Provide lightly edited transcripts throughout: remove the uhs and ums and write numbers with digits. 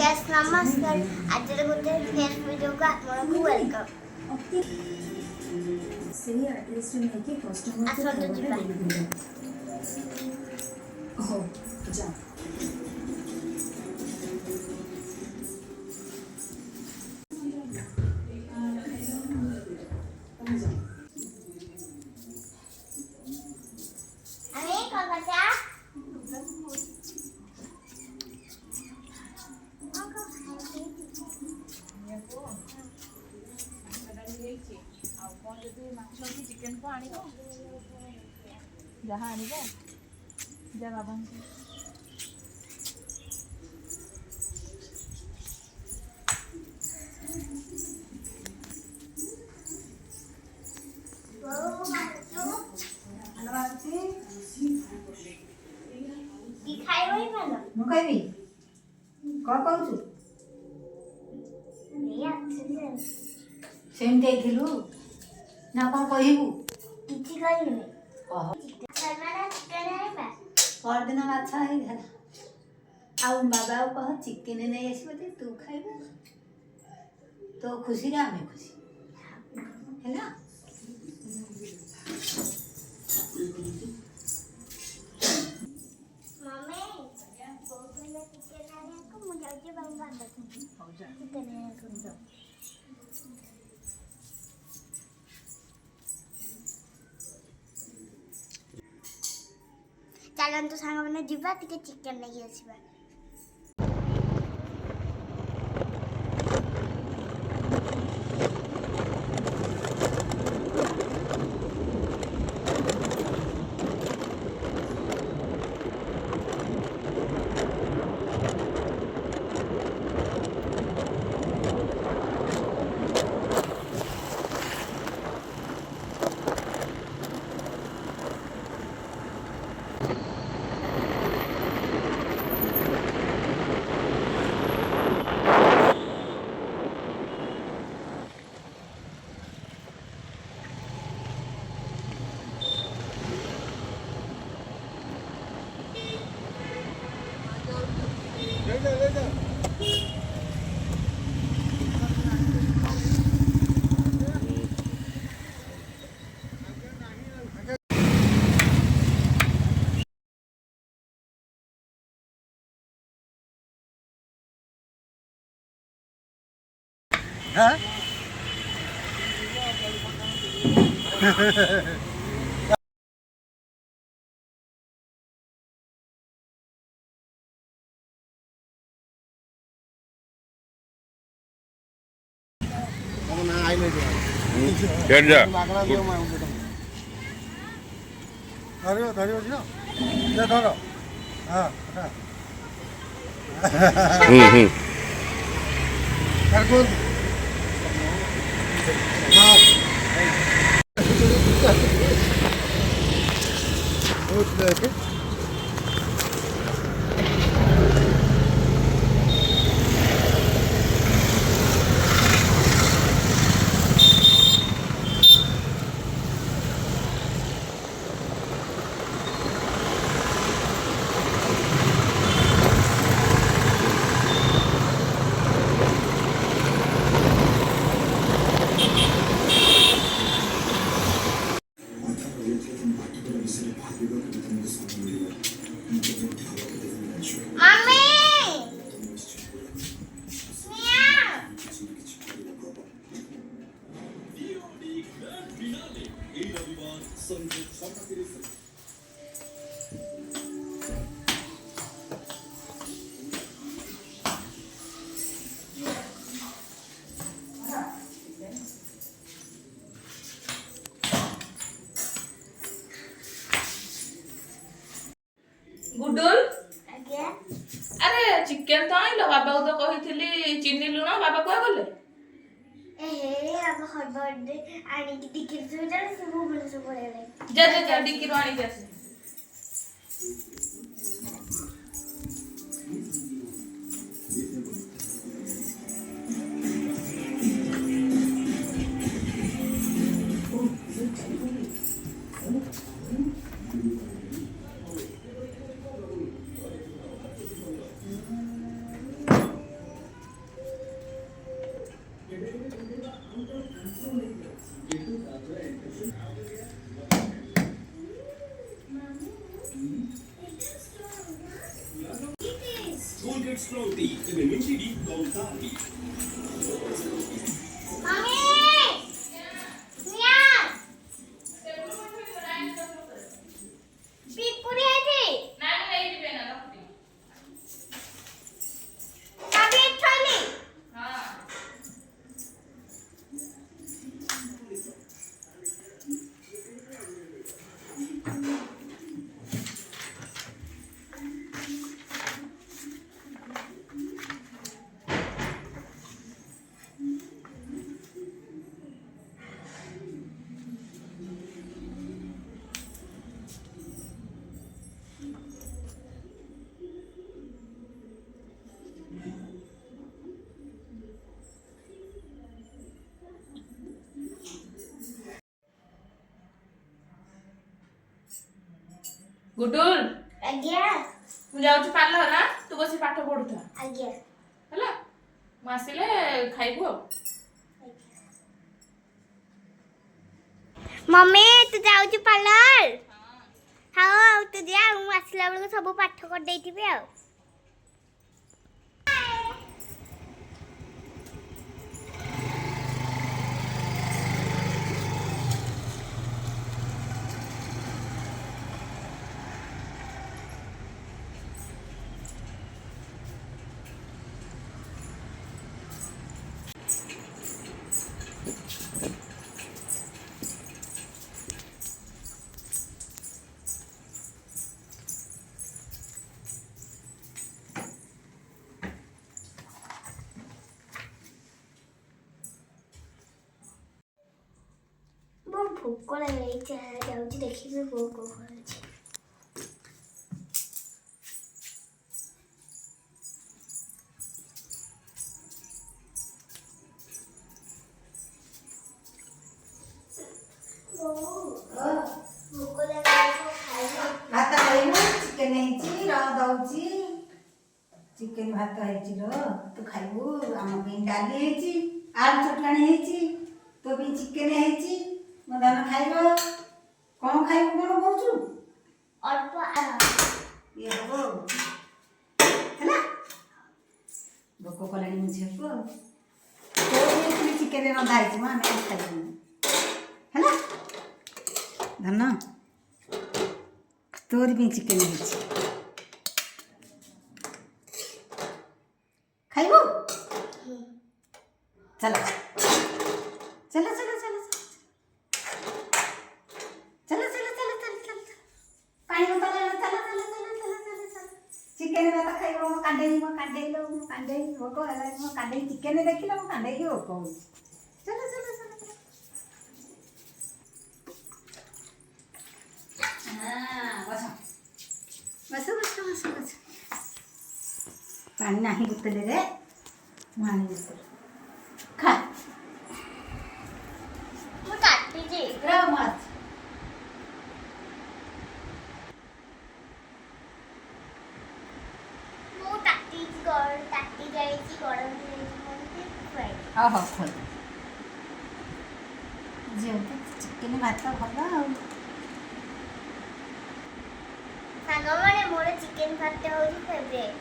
Yes नमस्कार आज गोटे फेस वीडियो को आपको वेलकम सही एड्रेस रे नहीं कि कस्टमर को आसो तो जीवा हो जा अरे काका चिकेन को आनिब जहाँ आनिब जा बाबा सेमती ना कौन कहबू परदिन माछ आउ बाबा कह चिकेन नहीं आसो तू खाइबू तो खुशी रे आमे खुशी है ना चलतु सांग मैंने जीवा टिके चिकेन नहीं आसवा हाँ गुडुल अरे चिकेन तो आइलो बाबा को तो कही चीनी लुण बाबा कुआ गले जा जा जा डिक्की रो आनी आसे Stronti e beluci di Contati. Mami! Mia! Pipuri aje. ನಾನು ಹೇಳ್ತಿದ್ದೆ ನಾನು ಹೋಗ್ತೀನಿ. Kabi chali. ಹಾ ଗୁଡୁଲ Agya. ମୁଁ ଯାଉଛି ପାର୍ଲର ନା ତୁ ବସି ପାଠ ପଢୁଥା Agya. ହେଲା ମୁଁ ଆସିଲେ ଖାଇବୁ ଆଉ मम्मी तू जाऊछु पार्लर हाँ आउ तू जा मु आसला बेलको सब पाठ कर देइथिबे आ बहुत भूख लगे जाऊँ देखिए बहुत भूख लगे भूख लगे ଭାତ ଖାଇବୁ ଚିକେନ ହେଇଛି ର ଦଉଛି ଚିକେନ ଭାତ ହେଇଛି ର ତୁ ଖାଇବୁ ଆମ ପାଇଁ ଡାଲି ହେଇଛି ଆଳୁ ଚଟଣି ହେଇଛି ତୋ ପାଇଁ ଚିକେନ ହେଇଛି ମୋ ଧାନ ଖାଇବ କ'ଣ ଖାଇବୁ କ'ଣ କହୁଛୁ अल्प ଇଏ ହବ ଆଉ। ହେଲା ଭୋକ କଲାଣି ମୋ ଝିଅକୁ ଆଉ ତୋ ପାଇଁ ଚିକେନ ରନ୍ଧା ହେଇଛି ମ ଆମେ ଖାଇବୁନି ହେଲା ଧନ ତୋରି ପାଇଁ ଚିକେନ ହେଇଛି ଖାଇବୁ ଚାଲ ଚାଲ ଚାଲ ଚାଲ ଚାଲ ଚାଲ ଚାଲ ଚାଲ ଚାଲ ଚାଲ ପାଣି ବୋତଲ ଚାଲ ଚାଲ ଚାଲ ଚାଲ ଚାଲ ଚାଲ ଚିକେନ ଭାତ ଖାଇବ ମୋ କାଣ୍ଡେଇଲ ମୋ କାଣ୍ଡେଇ ଭୋକ ହେଲା ମୋ କାଣ୍ଡେଇ ଚିକେନ ଦେଖିଲ ମୋ କାଣ୍ଡେଇକି ଭୋକ ହଉଛି ଚାଲ ଚାଲ ଚାଲ ଚାଲ ବସ ବସ ବସ ବସ ବସ ପାଣି ନାହିଁ ବୋତଲରେ ମୁଁ ଆଣିବି ଖା मु काटी जे ର ମାଛ मु काटी जाई गरम होई ହଉ ହଉ ଖୋଲ ଝିଅକୁ ଚିକେନ ଭାତ ଭଲ ଆଉ ସାଙ୍ଗମାନେ ମୋର ଚିକେନ ଭାତ ହଉଛି ଫେଭରେଟ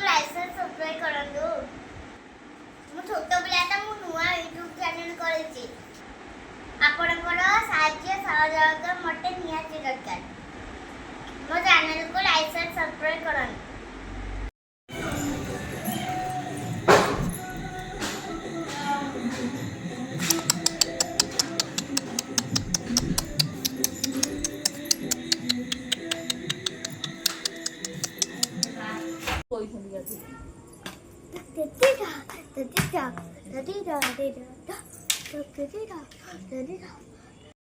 ସବସ୍କ୍ରାଇବ କରନ୍ତୁ ମୁଁ ଛୋଟ ପିଲାଟା ମୁଁ ନୂଆ ୟୁଟ୍ୟୁବ ଚ୍ୟାନେଲ କରିଛି ଆପଣଙ୍କର ସାହାଯ୍ୟ ସହଯୋଗ ମୋତେ ନିହାତି ଦରକାର ମୋ ଚ୍ୟାନେଲକୁ ଲାଇକ୍ ସେୟାର ସବସ୍କ୍ରାଇବ କରନ୍ତୁ